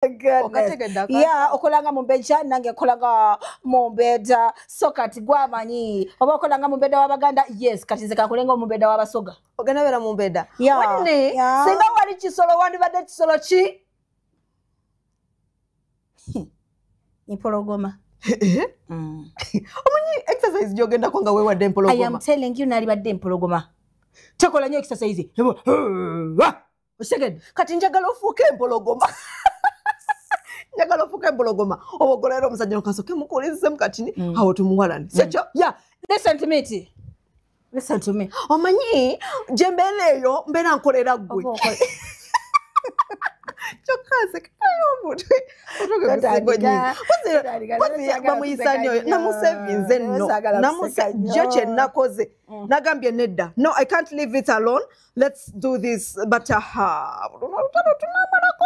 Yeah, okolanga mumbeja nange okolanga mumbeda so kati gwamanyi oba okolanga mumbeda w'Abaganda yes kati nze kakolenga mumbeda w'Abasoga ogenda bera mumbeda wanne singa wali kisolo wandibadde kisolo ki impologoma omanyi exercise gyogenda ko nga weewadde empologoma I am telling you nalibadde empologoma tekola nnyo exercise osegedde kati njagala ofuuke empologoma njagala ofuuke empologoma obogolera omusajja nokasoke mukolezemu katini awo tumuwalane sekyo listen to me omanyi gye mbeera eyo mbeera nkolera ggwe chokaze kayo mutwe bamuyisanyo namusevinze nno namusajja kye nakoze nagambye nedda no I can't leave it alone let's do this but tunamalako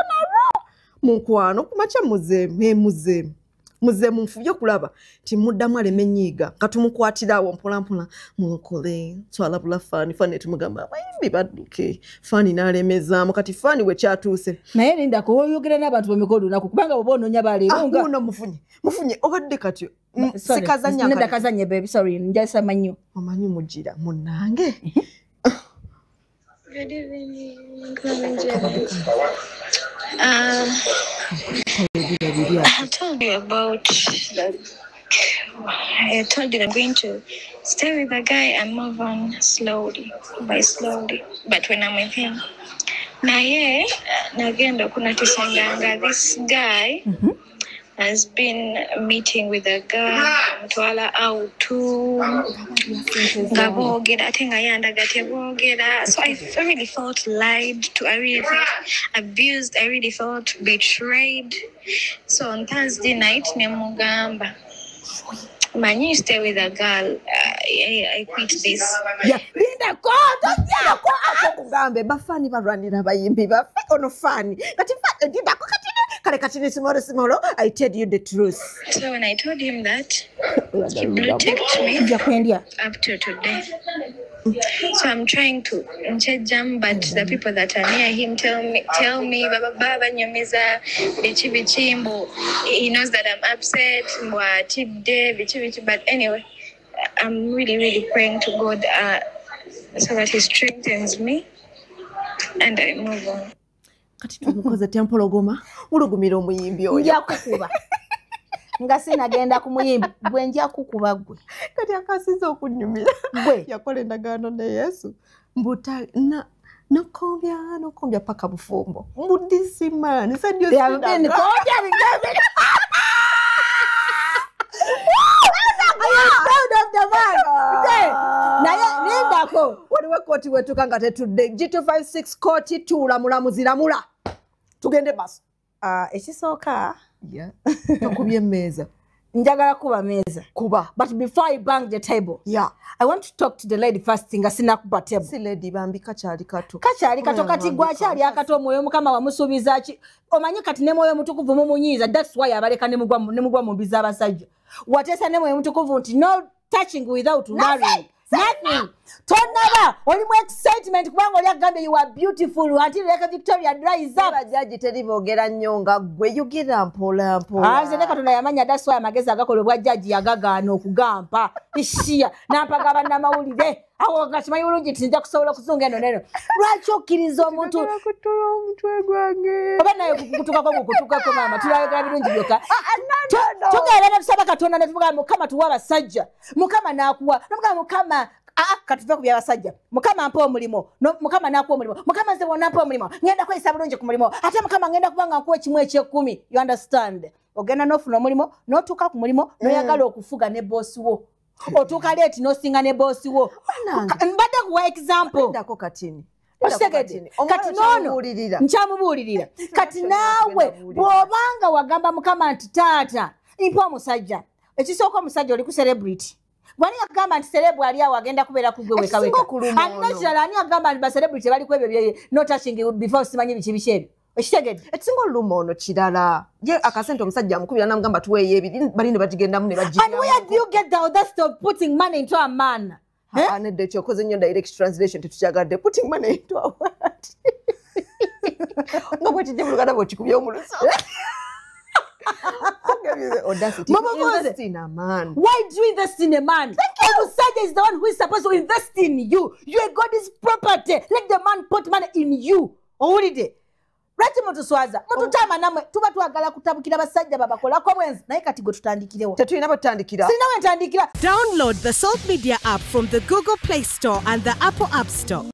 naro munkwano kumacha muzeemu nfubye kulaba timuddamu aleme nnyiiga nga tumukwatirawo mpolampola mukole twalabula faani tumugamba abayimbi badduke faani n'alemezaamu kati faani we kyatuuse naye lindako oyogera n'abantu bemikodo nako kubanga oba onoonya baleero nga mufunye obadde kati sikazanya nedda kazanye baby sorry njasa manyo omanyi mugira munnange Good evening. I told you about that. I told you I'm going to stay with a guy and move on slowly. But when I'm with him, naye nagenda kunatisanganga this guy has been meeting with a girl mutwala autu ngabogera ate nga yandagate bogera so I really felt lied to, I really felt abused, I really felt betrayed. So on Thursday night nemugamba manyi you stay with a girl, I quit this. Linda ko akugambe bafani barwanira bayimbi bafe ono fani kati Linda ko kale katini simoro I tell you the truth. So when I told him that, he blue-ticked me up to today. So I'm trying to change him, but the people that are near him tell me baba nyomeza bichimbo. He knows that I'm upset, but anyway, I'm really praying to God so that he strengthens me and I move on. Kati tumukoze tempologoma ulugumira omuyimbi oyo yakukuba nga sinagenda ku muyimbi gwe nja kukuba gwe kati akasiza okunyumira gwe yakola endagaano ne Yesu mbuta nokombya paka bufumbo mbudisimani sadio sinda kombya bigabe waliwo kooti wetuka nga tetudde G256 kooti tuula mulamuziramula tugende basi ekisooka tokubye emmeeza njagala kuba meeza kuba but before I bang the table I want to talk to the lady first nga sinakuba table si lady bambi kakyali kato kati gwakyali akato omwoyo mukama wamusuubiza ki omanyi kati ne mwoyo mutukuvu mumunyiiza that's why abaleka ne mugwa mu mbiza abasajja wateesa ne mwoyo mutukuvu nti no touching without marrying nothing. Tonaba oli mu excitement kubanga oli agambye you are beautiful until Lake Victoria dries up. Abajaji teribogera nnyo nga gwe yugira mpola. Nze ne Katonda yamanya that's why amagezi agakolebwa judge yagagaana okugampa ishiya nampaga bannamawulire awo ngakimanyi bulungi tinja kusobola okuzunga eno neno lwaki okkiriza omuntu kutola omutwe gwange oba naye kukutukako mama tulayogera birungi byokka tugenda ne tusaba Katonda ne tuvuga Mukama tuwa abasajja Mukama n'akuwa n'omugamba Mukama katuve ku by'abasajja Mukama mpa omulimo Mukama n'akuwa omulimo Mukama nze bonna mpa omulimo ngenda kweyisa bulungi ku mulimo ate Mukama ngenda kubanga nkuwa ekimu eky'ekkumi you understand ogenda n'ofuna omulimo n'otuuka ku mulimo n'oyagala okufuga ne boosi wo otuuka leeti n'osinga ne boosi wo mbadde kuwa example ndako katini kati nono nkyamubuulirira kati naawe bw'obanga wagamba Mukama nti taata mpa omusajja ekisooka omusajja oli ku celebrity Wani agamba nti celebrity ali awo agenda kubeera ku gwe weka anekirala ani agamba nti bacelebrity bali ku ebyo bye no touching before simanyi biki biki ekitegedde ekisinga olumu ono kirala ye akasente omusajja amukubira namugamba tuweeyo ebiri bali ne bagigendamu ne bagigira and where do you get the audacity of putting money into a man nedde kyokoze nnyo direct translation tetukyagadde putting money into a what Nga bwe kijja mu Luganda bw'okikubye omuluso. Audacity. Invest in a man. Why do you invest in a man? Omusajja is the one who is supposed to invest in you. You are God's property. Let the man put money in you. Owulidde? Lwaki mutuswaza? Mututama namwe tuba twagala kutabukira basajja babakolako bwenzi naye kati gwe tutandikirewo. Tetulina bwe tutandikira. Sirina bwe ntandikira. Download the Salt Media app from the Google Play Store and the Apple App Store.